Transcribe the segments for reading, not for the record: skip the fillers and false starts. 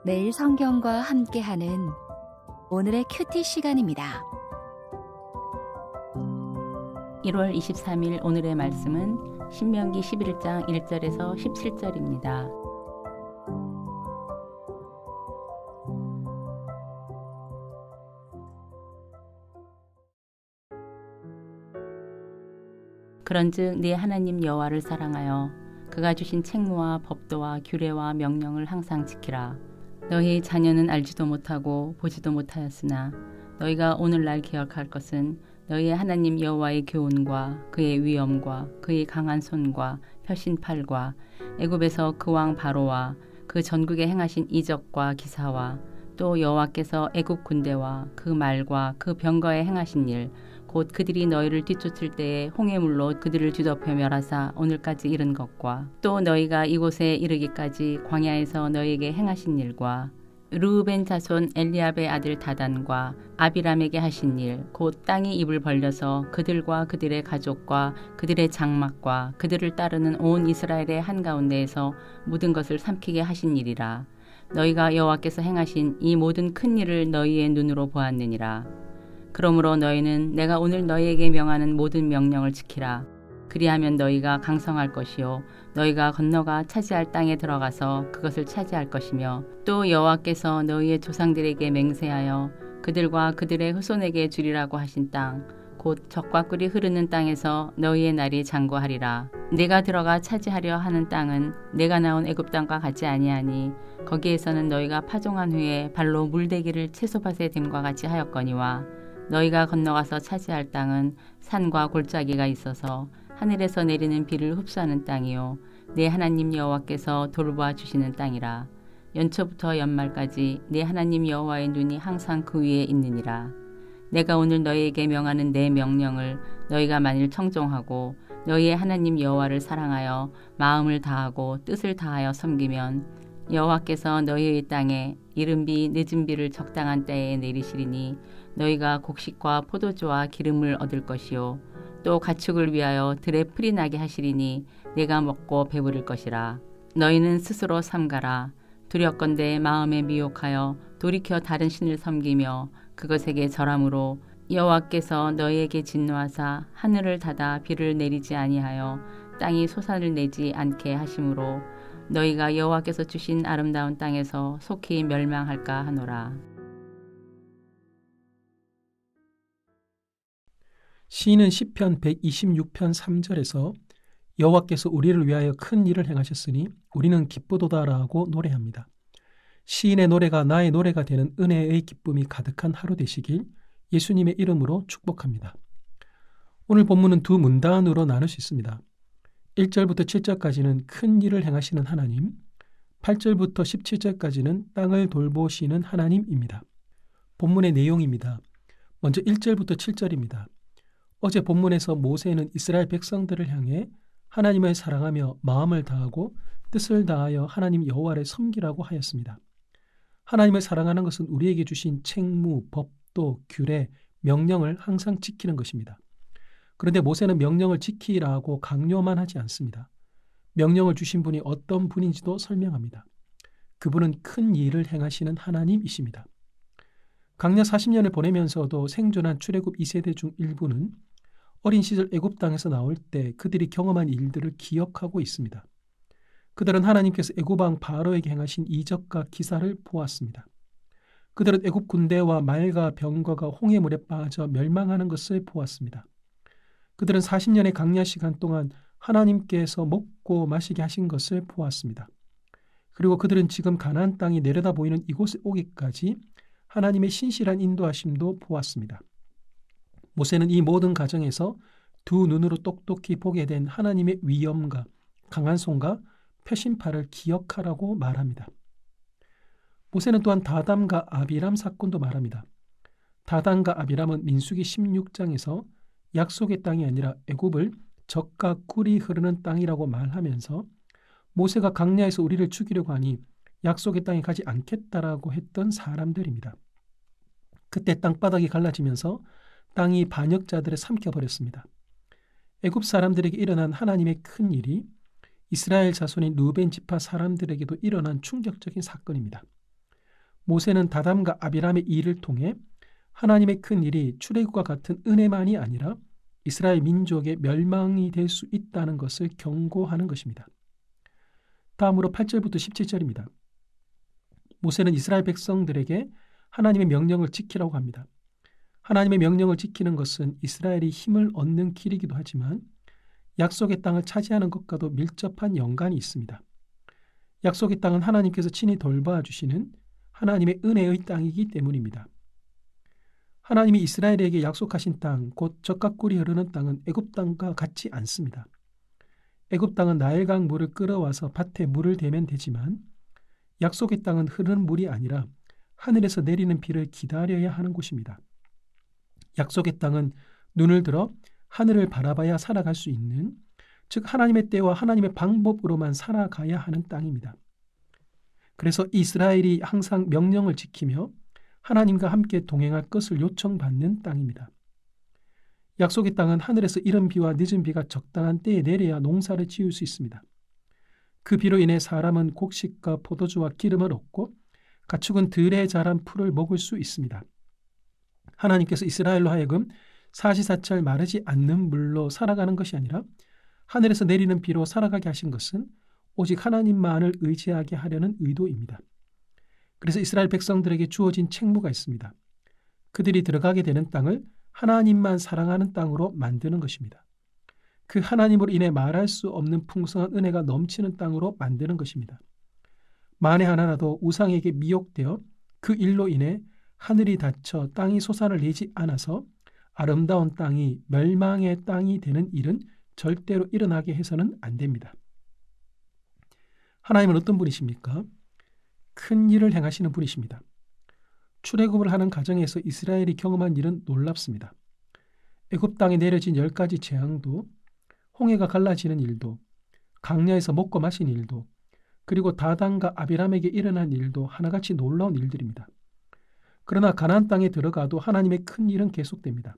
매일 성경과 함께하는 오늘의 큐티 시간입니다. 1월 23일 오늘의 말씀은 신명기 11장 1절에서 17절입니다. 그런즉 네 하나님 여호와를 사랑하여 그가 주신 책무와 법도와 규례와 명령을 항상 지키라. 너희 자녀는 알지도 못하고 보지도 못하였으나 너희가 오늘날 기억할 것은 너희의 하나님 여호와의 교훈과 그의 위엄과 그의 강한 손과 펴신 팔과 애굽에서 그 왕 바로와 그 전국에 행하신 이적과 기사와 또 여호와께서 애굽 군대와 그 말과 그 병거에 행하신 일 곧 그들이 너희를 뒤쫓을 때에 홍해물로 그들을 뒤덮여 멸하사 오늘까지 이른 것과 또 너희가 이곳에 이르기까지 광야에서 너희에게 행하신 일과 르우벤 자손 엘리압의 아들 다단과 아비람에게 하신 일 곧 땅이 입을 벌려서 그들과 그들의 가족과 그들의 장막과 그들을 따르는 온 이스라엘의 한가운데에서 모든 것을 삼키게 하신 일이라. 너희가 여호와께서 행하신 이 모든 큰 일을 너희의 눈으로 보았느니라. 그러므로 너희는 내가 오늘 너희에게 명하는 모든 명령을 지키라. 그리하면 너희가 강성할 것이요 너희가 건너가 차지할 땅에 들어가서 그것을 차지할 것이며 또 여호와께서 너희의 조상들에게 맹세하여 그들과 그들의 후손에게 주리라고 하신 땅 곧 젖과 꿀이 흐르는 땅에서 너희의 날이 장구하리라. 내가 들어가 차지하려 하는 땅은 내가 나온 애굽 땅과 같지 아니하니 거기에서는 너희가 파종한 후에 발로 물대기를 채소밭에 됨과 같이 하였거니와 너희가 건너가서 차지할 땅은 산과 골짜기가 있어서 하늘에서 내리는 비를 흡수하는 땅이요 내 하나님 여호와께서 돌보아 주시는 땅이라. 연초부터 연말까지 내 하나님 여호와의 눈이 항상 그 위에 있느니라. 내가 오늘 너희에게 명하는 내 명령을 너희가 만일 청종하고 너희의 하나님 여호와를 사랑하여 마음을 다하고 뜻을 다하여 섬기면 여호와께서 너희의 땅에 이른 비 늦은 비를 적당한 때에 내리시리니 너희가 곡식과 포도주와 기름을 얻을 것이요 또 가축을 위하여 들에 풀이 나게 하시리니 내가 먹고 배부를 것이라. 너희는 스스로 삼가라. 두렵건대 마음에 미혹하여 돌이켜 다른 신을 섬기며 그것에게 절함으로 여호와께서 너희에게 진노하사 하늘을 닫아 비를 내리지 아니하여 땅이 소산을 내지 않게 하심으로 너희가 여호와께서 주신 아름다운 땅에서 속히 멸망할까 하노라. 시인은 시편 126편 3절에서 여호와께서 우리를 위하여 큰 일을 행하셨으니 우리는 기쁘도다라고 노래합니다. 시인의 노래가 나의 노래가 되는 은혜의 기쁨이 가득한 하루 되시길 예수님의 이름으로 축복합니다. 오늘 본문은 두 문단으로 나눌 수 있습니다. 1절부터 7절까지는 큰 일을 행하시는 하나님, 8절부터 17절까지는 땅을 돌보시는 하나님입니다. 본문의 내용입니다. 먼저 1절부터 7절입니다. 어제 본문에서 모세는 이스라엘 백성들을 향해 하나님을 사랑하며 마음을 다하고 뜻을 다하여 하나님 여호와를 섬기라고 하였습니다. 하나님을 사랑하는 것은 우리에게 주신 책무, 법도, 규례, 명령을 항상 지키는 것입니다. 그런데 모세는 명령을 지키라고 강요만 하지 않습니다. 명령을 주신 분이 어떤 분인지도 설명합니다. 그분은 큰 일을 행하시는 하나님이십니다. 광야 40년을 보내면서도 생존한 출애굽 2세대 중 일부는 어린 시절 애굽 땅에서 나올 때 그들이 경험한 일들을 기억하고 있습니다. 그들은 하나님께서 애굽 왕 바로에게 행하신 이적과 기사를 보았습니다. 그들은 애굽 군대와 말과 병거가 홍해물에 빠져 멸망하는 것을 보았습니다. 그들은 40년의 광야 시간 동안 하나님께서 먹고 마시게 하신 것을 보았습니다. 그리고 그들은 지금 가나안 땅이 내려다 보이는 이곳에 오기까지 하나님의 신실한 인도하심도 보았습니다. 모세는 이 모든 과정에서 두 눈으로 똑똑히 보게 된 하나님의 위엄과 강한 손과 펴신 팔을 기억하라고 말합니다. 모세는 또한 다담과 아비람 사건도 말합니다. 다담과 아비람은 민수기 16장에서 약속의 땅이 아니라 애굽을 젖과 꿀이 흐르는 땅이라고 말하면서 모세가 광야에서 우리를 죽이려고 하니 약속의 땅에 가지 않겠다라고 했던 사람들입니다. 그때 땅바닥이 갈라지면서 땅이 반역자들을 삼켜버렸습니다. 애굽 사람들에게 일어난 하나님의 큰 일이 이스라엘 자손인 루벤 지파 사람들에게도 일어난 충격적인 사건입니다. 모세는 다담과 아비람의 일을 통해 하나님의 큰 일이 출애굽과 같은 은혜만이 아니라 이스라엘 민족의 멸망이 될 수 있다는 것을 경고하는 것입니다. 다음으로 8절부터 17절입니다. 모세는 이스라엘 백성들에게 하나님의 명령을 지키라고 합니다. 하나님의 명령을 지키는 것은 이스라엘이 힘을 얻는 길이기도 하지만 약속의 땅을 차지하는 것과도 밀접한 연관이 있습니다. 약속의 땅은 하나님께서 친히 돌봐주시는 하나님의 은혜의 땅이기 때문입니다. 하나님이 이스라엘에게 약속하신 땅, 곧 젖과 꿀이 흐르는 땅은 애굽 땅과 같지 않습니다. 애굽 땅은 나일강 물을 끌어와서 밭에 물을 대면 되지만 약속의 땅은 흐르는 물이 아니라 하늘에서 내리는 비를 기다려야 하는 곳입니다. 약속의 땅은 눈을 들어 하늘을 바라봐야 살아갈 수 있는, 즉 하나님의 때와 하나님의 방법으로만 살아가야 하는 땅입니다. 그래서 이스라엘이 항상 명령을 지키며 하나님과 함께 동행할 것을 요청받는 땅입니다. 약속의 땅은 하늘에서 이른 비와 늦은 비가 적당한 때에 내려야 농사를 지을 수 있습니다. 그 비로 인해 사람은 곡식과 포도주와 기름을 얻고 가축은 들에 자란 풀을 먹을 수 있습니다. 하나님께서 이스라엘로 하여금 사시사철 마르지 않는 물로 살아가는 것이 아니라 하늘에서 내리는 비로 살아가게 하신 것은 오직 하나님만을 의지하게 하려는 의도입니다. 그래서 이스라엘 백성들에게 주어진 책무가 있습니다. 그들이 들어가게 되는 땅을 하나님만 사랑하는 땅으로 만드는 것입니다. 그 하나님으로 인해 말할 수 없는 풍성한 은혜가 넘치는 땅으로 만드는 것입니다. 만에 하나라도 우상에게 미혹되어 그 일로 인해 하늘이 닫혀 땅이 솟아를 내지 않아서 아름다운 땅이 멸망의 땅이 되는 일은 절대로 일어나게 해서는 안 됩니다. 하나님은 어떤 분이십니까? 큰 일을 행하시는 분이십니다. 출애굽을 하는 과정에서 이스라엘이 경험한 일은 놀랍습니다. 애굽 땅에 내려진 10가지 재앙도, 홍해가 갈라지는 일도, 강야에서 먹고 마신 일도, 그리고 다단과 아비람에게 일어난 일도 하나같이 놀라운 일들입니다. 그러나 가나안 땅에 들어가도 하나님의 큰 일은 계속됩니다.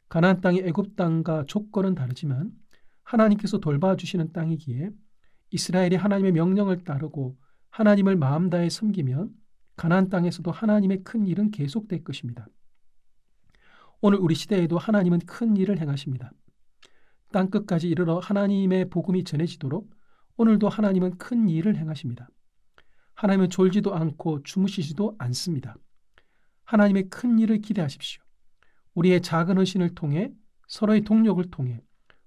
가나안 땅이 애굽 땅과 조건은 다르지만 하나님께서 돌봐주시는 땅이기에 이스라엘이 하나님의 명령을 따르고 하나님을 마음 다해 섬기면 가나안 땅에서도 하나님의 큰 일은 계속될 것입니다. 오늘 우리 시대에도 하나님은 큰 일을 행하십니다. 땅끝까지 이르러 하나님의 복음이 전해지도록 오늘도 하나님은 큰 일을 행하십니다. 하나님은 졸지도 않고 주무시지도 않습니다. 하나님의 큰 일을 기대하십시오. 우리의 작은 헌신을 통해, 서로의 동력을 통해,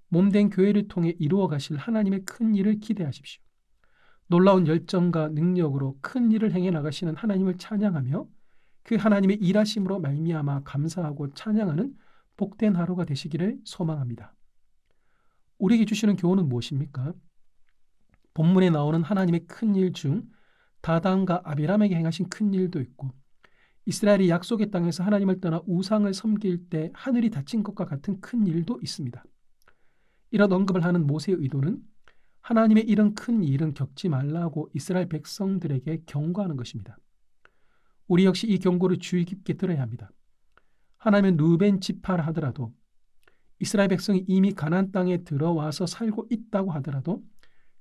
몸된 교회를 통해 이루어 가실 하나님의 큰 일을 기대하십시오. 놀라운 열정과 능력으로 큰 일을 행해 나가시는 하나님을 찬양하며 그 하나님의 일하심으로 말미암아 감사하고 찬양하는 복된 하루가 되시기를 소망합니다. 우리에게 주시는 교훈은 무엇입니까? 본문에 나오는 하나님의 큰 일 중 다단과 아비람에게 행하신 큰 일도 있고 이스라엘이 약속의 땅에서 하나님을 떠나 우상을 섬길 때 하늘이 닫힌 것과 같은 큰 일도 있습니다. 이런 언급을 하는 모세의 의도는 하나님의 이런 큰 일은 겪지 말라고 이스라엘 백성들에게 경고하는 것입니다. 우리 역시 이 경고를 주의 깊게 들어야 합니다. 하나님은 루벤 지파라 하더라도, 이스라엘 백성이 이미 가나안 땅에 들어와서 살고 있다고 하더라도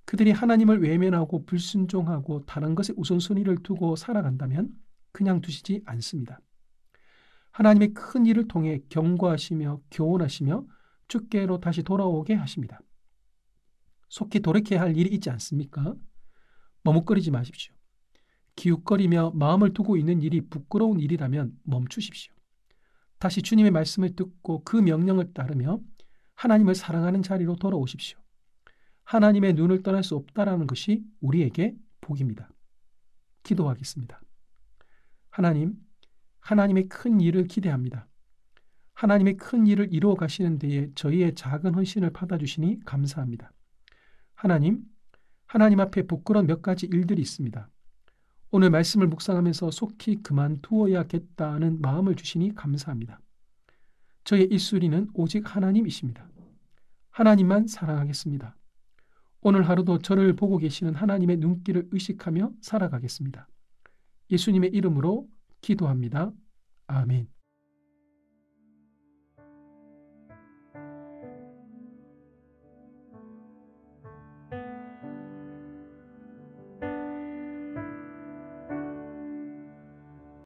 그들이 하나님을 외면하고 불순종하고 다른 것에 우선순위를 두고 살아간다면 그냥 두시지 않습니다. 하나님의 큰 일을 통해 경고하시며 교훈하시며 주께로 다시 돌아오게 하십니다. 속히 돌이켜야 할 일이 있지 않습니까? 머뭇거리지 마십시오. 기웃거리며 마음을 두고 있는 일이 부끄러운 일이라면 멈추십시오. 다시 주님의 말씀을 듣고 그 명령을 따르며 하나님을 사랑하는 자리로 돌아오십시오. 하나님의 눈을 떠날 수 없다라는 것이 우리에게 복입니다. 기도하겠습니다. 하나님, 하나님의 큰 일을 기대합니다. 하나님의 큰 일을 이루어 가시는 데에 저희의 작은 헌신을 받아주시니 감사합니다. 하나님 앞에 부끄러운 몇 가지 일들이 있습니다. 오늘 말씀을 묵상하면서 속히 그만두어야겠다는 마음을 주시니 감사합니다. 저의 1순위는 오직 하나님이십니다. 하나님만 사랑하겠습니다. 오늘 하루도 저를 보고 계시는 하나님의 눈길을 의식하며 살아가겠습니다. 예수님의 이름으로 기도합니다. 아멘.